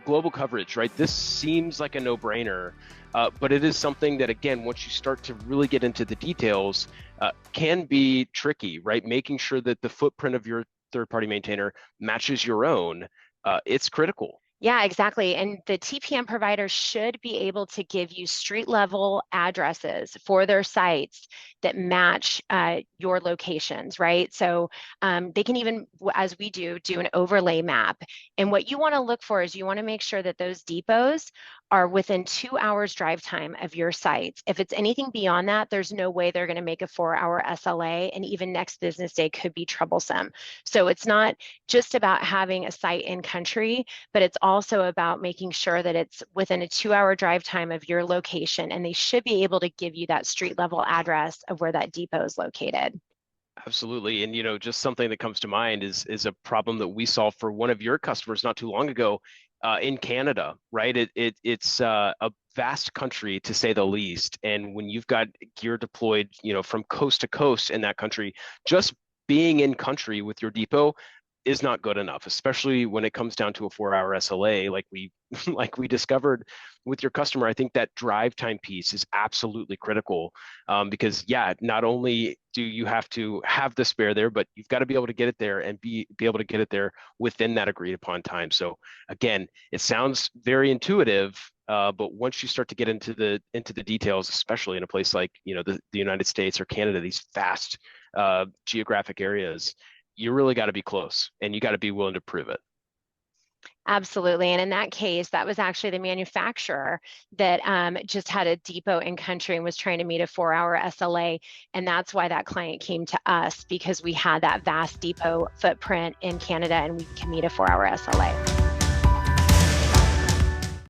global coverage, right? This seems like a no-brainer, but it is something that, again, once you start to really get into the details, can be tricky, right? Making sure that the footprint of your third-party maintainer matches your own, it's critical. Yeah, exactly. And the TPM provider should be able to give you street level addresses for their sites that match your locations, right? So they can even, as we do an overlay map. And what you want to look for is you want to make sure that those depots are within 2 hours drive time of your sites. If it's anything beyond that, there's no way they're going to make a 4-hour SLA, and even next business day could be troublesome. So it's not just about having a site in country, but it's also about making sure that it's within a 2-hour drive time of your location, and they should be able to give you that street level address of where that depot is located. Absolutely. And, just something that comes to mind is a problem that we solved for one of your customers not too long ago in Canada, right? It's a vast country, to say the least. And when you've got gear deployed, from coast to coast in that country, just being in country with your depot is not good enough, especially when it comes down to a 4-hour SLA, like we like we discovered with your customer. I think that drive time piece is absolutely critical, because yeah, not only do you have to have the spare there, but you've got to be able to get it there and be able to get it there within that agreed upon time. So again, it sounds very intuitive, but once you start to get into the details, especially in a place like the United States or Canada, these vast geographic areas, you really got to be close and you got to be willing to prove it. Absolutely. And in that case, that was actually the manufacturer that just had a depot in country and was trying to meet a 4-hour SLA. And that's why that client came to us, because we had that vast depot footprint in Canada and we can meet a 4-hour SLA.